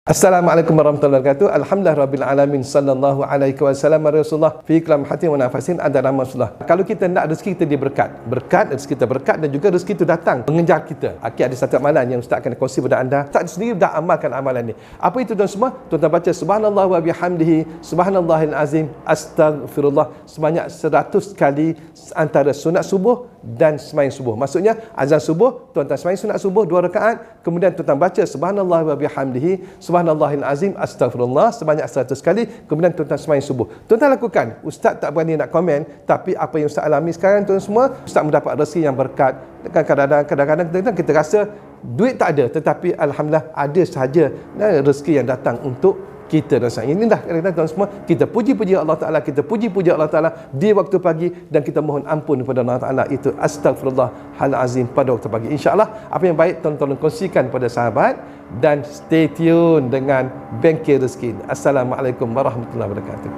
Assalamualaikum warahmatullahi wabarakatuh. Alhamdulillah rabbil alamin, sallallahu alaihi wasallam Rasulullah fi kalam hati wa nafasin ada Rasulullah. Kalau kita nak rezeki kita diberkat, rezeki kita berkat dan juga rezeki itu datang mengejar kita. Akhir ada satu amalan yang Ustaz akan kongsi kepada anda. Ustaz sendiri dah amalkan amalan ini. Apa itu tuan semua? Tuan-tuan baca subhanallah wa bihamdihi, subhanallahil azim, astaghfirullah sebanyak 100 kali antara sunat subuh dan sembahyang subuh. Maksudnya azan subuh, tuan-tuan sembahyang sunat subuh 2 rakaat, kemudian tuan-tuan baca subhanallah wa bihamdihi, subhanallahil azim, astaghfirullah sebanyak 100 kali, kemudian tuan-tuan sembahyang subuh. Tuan-tuan lakukan. Ustaz tak berani nak komen, tapi apa yang Ustaz alami sekarang tuan semua, Ustaz mendapat rezeki yang berkat. Kadang-kadang kita rasa duit tak ada, tetapi alhamdulillah ada sahaja rezeki yang datang untuk kita rasa. Inilah kadang-kadang tuan semua, kita puji-puji Allah Ta'ala, kita puji-puji Allah Ta'ala di waktu pagi dan kita mohon ampun kepada Allah Ta'ala, itu astagfirullahal azim pada waktu pagi. InsyaAllah apa yang baik tuan-tuan kongsikan pada sahabat dan stay tune dengan Bengkel Rezeki. Assalamualaikum warahmatullahi wabarakatuh.